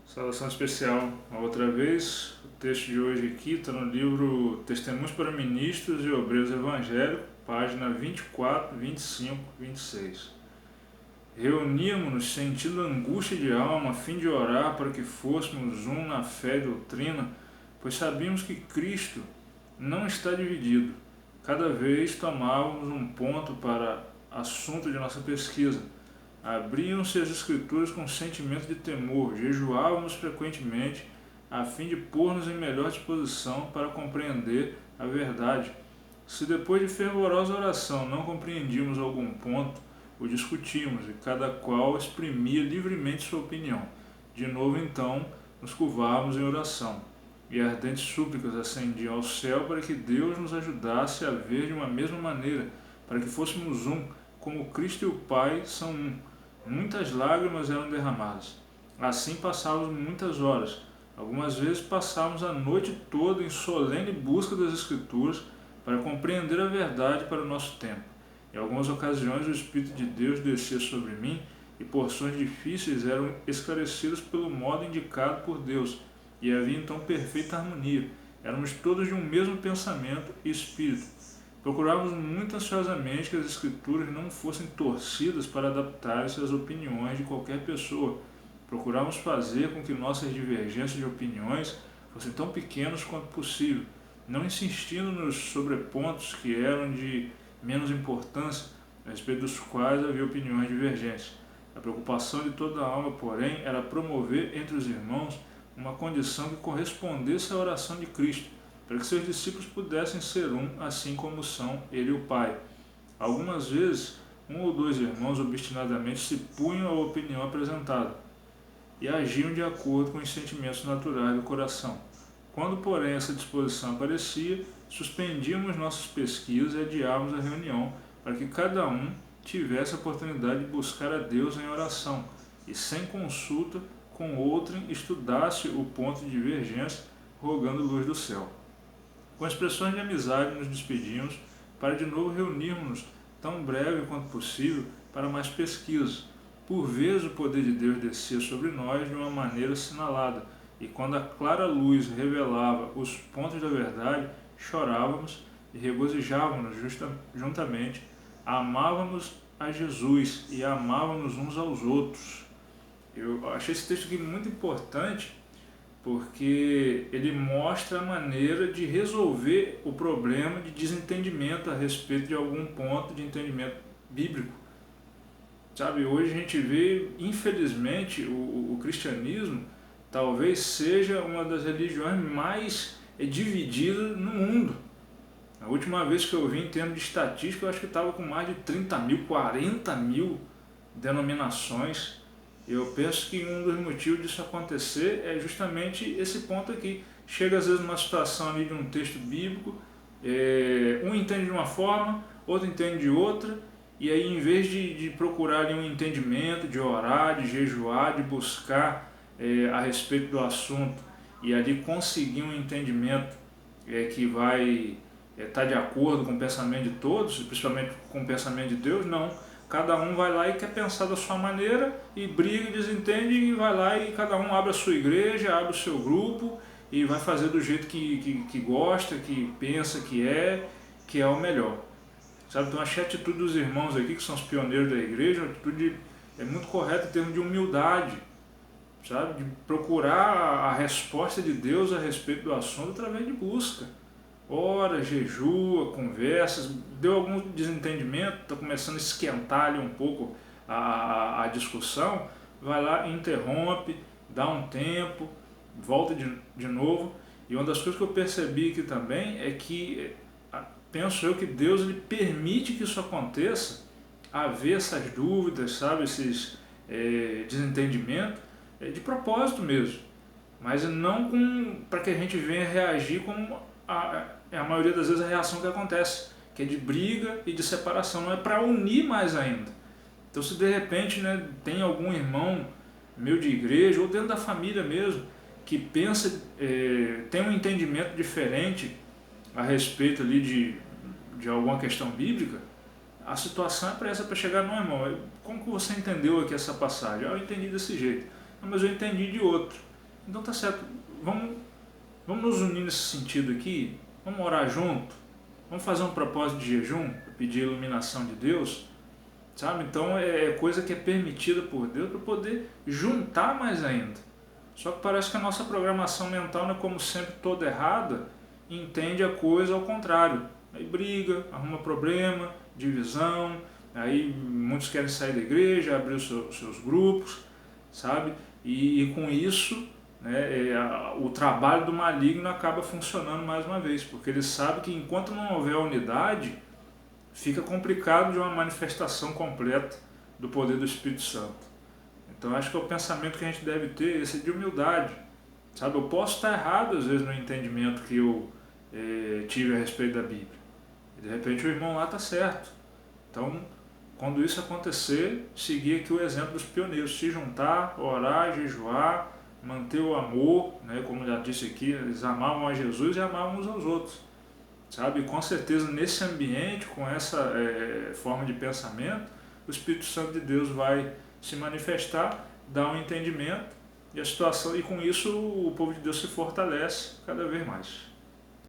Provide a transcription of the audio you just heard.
Saudação especial. A outra vez, o texto de hoje aqui está no livro Testemunhos para Ministros e Obreiros Evangélicos, página 24, 25, 26. Reuníamos-nos sentindo angústia de alma a fim de orar para que fôssemos um na fé e doutrina, pois sabíamos que Cristo não está dividido. Cada vez tomávamos um ponto para assunto de nossa pesquisa. Abriam-se as Escrituras com sentimento de temor, jejuávamos frequentemente, a fim de pôr-nos em melhor disposição para compreender a verdade. Se depois de fervorosa oração não compreendíamos algum ponto, o discutimos e cada qual exprimia livremente sua opinião. De novo então, nos curvávamos em oração, e ardentes súplicas ascendiam ao céu para que Deus nos ajudasse a ver de uma mesma maneira, para que fôssemos um, como Cristo e o Pai são um. Muitas lágrimas eram derramadas. Assim passávamos muitas horas. Algumas vezes passávamos a noite toda em solene busca das Escrituras para compreender a verdade para o nosso tempo. Em algumas ocasiões o Espírito de Deus descia sobre mim e porções difíceis eram esclarecidas pelo modo indicado por Deus, e havia então perfeita harmonia. Éramos todos de um mesmo pensamento e espírito. Procurávamos muito ansiosamente que as Escrituras não fossem torcidas para adaptar-se às opiniões de qualquer pessoa. Procurávamos fazer com que nossas divergências de opiniões fossem tão pequenas quanto possível, não insistindo nos sobrepontos que eram de menos importância, a respeito dos quais havia opiniões divergentes. A preocupação de toda a alma, porém, era promover entre os irmãos uma condição que correspondesse à oração de Cristo, para que seus discípulos pudessem ser um, assim como são ele e o Pai. Algumas vezes, um ou dois irmãos obstinadamente se punham à opinião apresentada e agiam de acordo com os sentimentos naturais do coração. Quando, porém, essa disposição aparecia, suspendíamos nossas pesquisas e adiávamos a reunião, para que cada um tivesse a oportunidade de buscar a Deus em oração e, sem consulta com outrem, estudasse o ponto de divergência, rogando luz do céu. Com expressões de amizade nos despedimos, para de novo reunirmos-nos tão breve quanto possível para mais pesquisas. Por vezes o poder de Deus descia sobre nós de uma maneira assinalada, e quando a clara luz revelava os pontos da verdade, chorávamos e regozijávamos juntamente, amávamos a Jesus e amávamos uns aos outros. Eu achei esse texto aqui muito importante, porque ele mostra a maneira de resolver o problema de desentendimento a respeito de algum ponto de entendimento bíblico. Sabe, hoje a gente vê, infelizmente, o cristianismo talvez seja uma das religiões mais divididas no mundo. A última vez que eu vi em termos de estatística, eu acho que estava com mais de 30 mil, 40 mil denominações. Eu penso que um dos motivos disso acontecer é justamente esse ponto aqui. Chega às vezes numa situação ali de um texto bíblico, um entende de uma forma, outro entende de outra, e aí em vez de procurar ali um entendimento, de orar, de jejuar, de buscar a respeito do assunto, e ali conseguir um entendimento que vai estar de acordo com o pensamento de todos, principalmente com o pensamento de Deus, não. Cada um vai lá e quer pensar da sua maneira, e briga e desentende, e vai lá e cada um abre a sua igreja, abre o seu grupo, e vai fazer do jeito que gosta, que pensa que é o melhor. Sabe, então achei a atitude dos irmãos aqui, que são os pioneiros da igreja, uma atitude muito correta em termos de humildade, sabe, de procurar a resposta de Deus a respeito do assunto através de busca. Ora, jejua, conversas, deu algum desentendimento, está começando a esquentar ali um pouco a discussão, vai lá, interrompe, dá um tempo, volta de novo. E uma das coisas que eu percebi aqui também é que, penso eu, que Deus ele permite que isso aconteça, haver essas dúvidas, sabe, esses desentendimentos, de propósito mesmo, mas não para que a gente venha reagir como a maioria das vezes a reação que acontece, que é de briga e de separação, não é para unir mais ainda. Então se de repente tem algum irmão meu de igreja, ou dentro da família mesmo, que pensa, tem um entendimento diferente a respeito ali de alguma questão bíblica, a situação é para essa, para chegar, não, irmão, como que você entendeu aqui essa passagem? Eu entendi desse jeito. Não, mas eu entendi de outro. Então tá certo, vamos nos unir nesse sentido aqui, vamos orar junto, vamos fazer um propósito de jejum, pedir a iluminação de Deus, sabe? Então é coisa que é permitida por Deus para poder juntar mais ainda. Só que parece que a nossa programação mental, né, como sempre, toda errada, entende a coisa ao contrário. Aí briga, arruma problema, divisão, aí muitos querem sair da igreja, abrir os seus grupos, sabe? E com isso, né, o trabalho do maligno acaba funcionando mais uma vez, porque ele sabe que enquanto não houver unidade, fica complicado de uma manifestação completa do poder do Espírito Santo. Então acho que é o pensamento que a gente deve ter, esse de humildade, sabe? Eu posso estar errado às vezes no entendimento que eu tive a respeito da Bíblia, e de repente o irmão lá está certo. Então, quando isso acontecer, seguir aqui o exemplo dos pioneiros, se juntar, orar, jejuar, manter o amor, né? Como já disse aqui, eles amavam a Jesus e amavam uns aos outros, sabe? E com certeza nesse ambiente, com essa forma de pensamento, o Espírito Santo de Deus vai se manifestar, dar um entendimento e a situação, e com isso o povo de Deus se fortalece cada vez mais.